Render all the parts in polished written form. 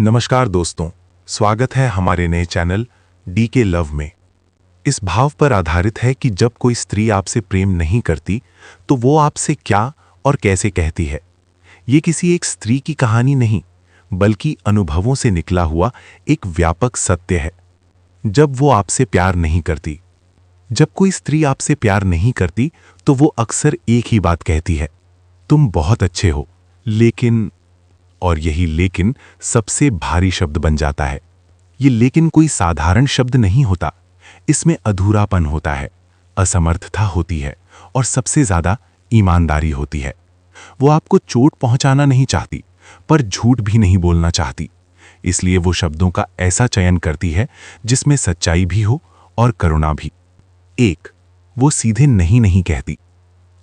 नमस्कार दोस्तों, स्वागत है हमारे नए चैनल डीके लव में। इस भाव पर आधारित है कि जब कोई स्त्री आपसे प्रेम नहीं करती तो वो आपसे क्या और कैसे कहती है। ये किसी एक स्त्री की कहानी नहीं, बल्कि अनुभवों से निकला हुआ एक व्यापक सत्य है। जब वो आपसे प्यार नहीं करती, जब कोई स्त्री आपसे प्यार नहीं करती तो वो अक्सर एक ही बात कहती है, तुम बहुत अच्छे हो लेकिन। और यही लेकिन सबसे भारी शब्द बन जाता है। ये लेकिन कोई साधारण शब्द नहीं होता, इसमें अधूरापन होता है, असमर्थता होती है और सबसे ज्यादा ईमानदारी होती है। वो आपको चोट पहुंचाना नहीं चाहती, पर झूठ भी नहीं बोलना चाहती। इसलिए वो शब्दों का ऐसा चयन करती है जिसमें सच्चाई भी हो और करुणा भी। एक, वो सीधे नहीं नहीं कहती।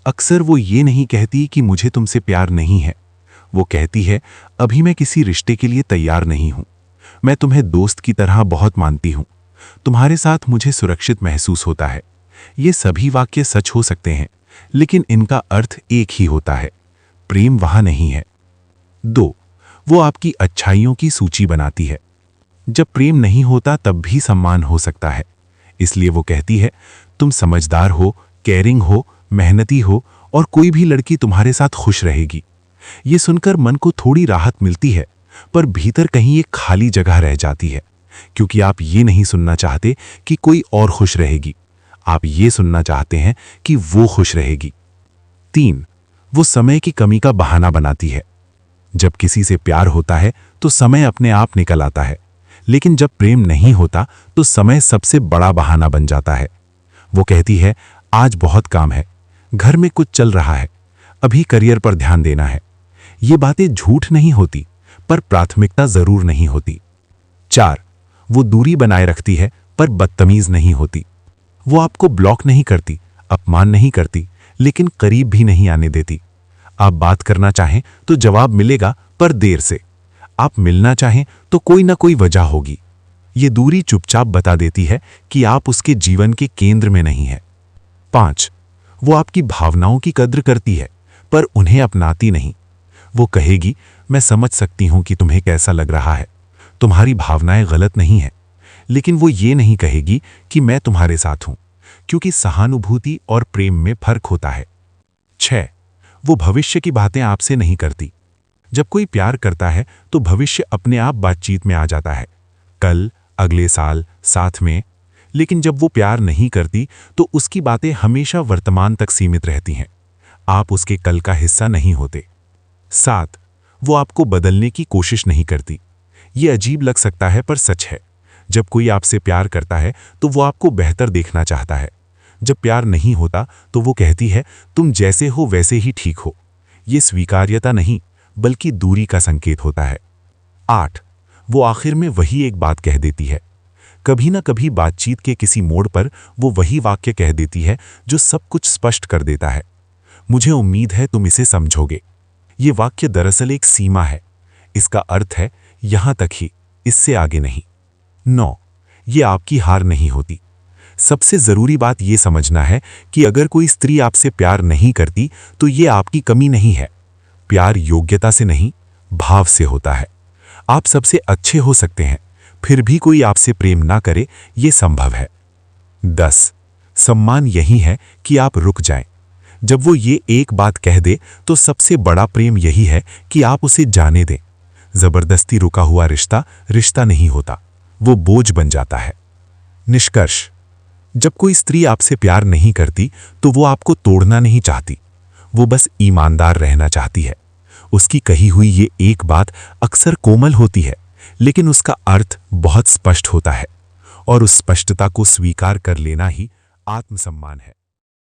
अक्सर वो ये नहीं कहती कि मुझे तुमसे प्यार नहीं है। वो कहती है, अभी मैं किसी रिश्ते के लिए तैयार नहीं हूं। मैं तुम्हें दोस्त की तरह बहुत मानती हूं। तुम्हारे साथ मुझे सुरक्षित महसूस होता है। ये सभी वाक्य सच हो सकते हैं, लेकिन इनका अर्थ एक ही होता है, प्रेम वहां नहीं है। दो, वो आपकी अच्छाइयों की सूची बनाती है। जब प्रेम नहीं होता तब भी सम्मान हो सकता है। इसलिए वो कहती है, तुम समझदार हो, केयरिंग हो, मेहनती हो और कोई भी लड़की तुम्हारे साथ खुश रहेगी। ये सुनकर मन को थोड़ी राहत मिलती है, पर भीतर कहीं एक खाली जगह रह जाती है, क्योंकि आप ये नहीं सुनना चाहते कि कोई और खुश रहेगी। आप ये सुनना चाहते हैं कि वो खुश रहेगी। तीन, वो समय की कमी का बहाना बनाती है। जब किसी से प्यार होता है तो समय अपने आप निकल आता है, लेकिन जब प्रेम नहीं होता तो समय सबसे बड़ा बहाना बन जाता है। वो कहती है, आज बहुत काम है, घर में कुछ चल रहा है, अभी करियर पर ध्यान देना है। ये बातें झूठ नहीं होती, पर प्राथमिकता जरूर नहीं होती। चार, वो दूरी बनाए रखती है पर बदतमीज नहीं होती। वो आपको ब्लॉक नहीं करती, अपमान नहीं करती, लेकिन करीब भी नहीं आने देती। आप बात करना चाहें तो जवाब मिलेगा, पर देर से। आप मिलना चाहें तो कोई ना कोई वजह होगी। ये दूरी चुपचाप बता देती है कि आप उसके जीवन के केंद्र में नहीं है। पांच, वो आपकी भावनाओं की कद्र करती है, पर उन्हें अपनाती नहीं। वो कहेगी, मैं समझ सकती हूं कि तुम्हें कैसा लग रहा है, तुम्हारी भावनाएं गलत नहीं हैं, लेकिन वो ये नहीं कहेगी कि मैं तुम्हारे साथ हूं, क्योंकि सहानुभूति और प्रेम में फर्क होता है। 6, वो भविष्य की बातें आपसे नहीं करती। जब कोई प्यार करता है तो भविष्य अपने आप बातचीत में आ जाता है, कल, अगले साल, साथ में। लेकिन जब वो प्यार नहीं करती तो उसकी बातें हमेशा वर्तमान तक सीमित रहती हैं। आप उसके कल का हिस्सा नहीं होते। 7, वो आपको बदलने की कोशिश नहीं करती। ये अजीब लग सकता है, पर सच है। जब कोई आपसे प्यार करता है तो वो आपको बेहतर देखना चाहता है। जब प्यार नहीं होता तो वो कहती है, तुम जैसे हो वैसे ही ठीक हो। ये स्वीकार्यता नहीं, बल्कि दूरी का संकेत होता है। 8, वो आखिर में वही एक बात कह देती है। कभी ना कभी बातचीत के किसी मोड़ पर वो वही वाक्य कह देती है जो सब कुछ स्पष्ट कर देता है। मुझे उम्मीद है तुम इसे समझोगे। ये वाक्य दरअसल एक सीमा है। इसका अर्थ है यहां तक ही, इससे आगे नहीं। 9, ये आपकी हार नहीं होती। सबसे जरूरी बात यह समझना है कि अगर कोई स्त्री आपसे प्यार नहीं करती तो ये आपकी कमी नहीं है। प्यार योग्यता से नहीं, भाव से होता है। आप सबसे अच्छे हो सकते हैं, फिर भी कोई आपसे प्रेम ना करे, ये संभव है। 10, सम्मान यही है कि आप रुक जाएं। जब वो ये एक बात कह दे तो सबसे बड़ा प्रेम यही है कि आप उसे जाने दें। जबरदस्ती रुका हुआ रिश्ता रिश्ता नहीं होता, वो बोझ बन जाता है। निष्कर्ष, जब कोई स्त्री आपसे प्यार नहीं करती तो वो आपको तोड़ना नहीं चाहती, वो बस ईमानदार रहना चाहती है। उसकी कही हुई ये एक बात अक्सर कोमल होती है, लेकिन उसका अर्थ बहुत स्पष्ट होता है, और उस स्पष्टता को स्वीकार कर लेना ही आत्मसम्मान है।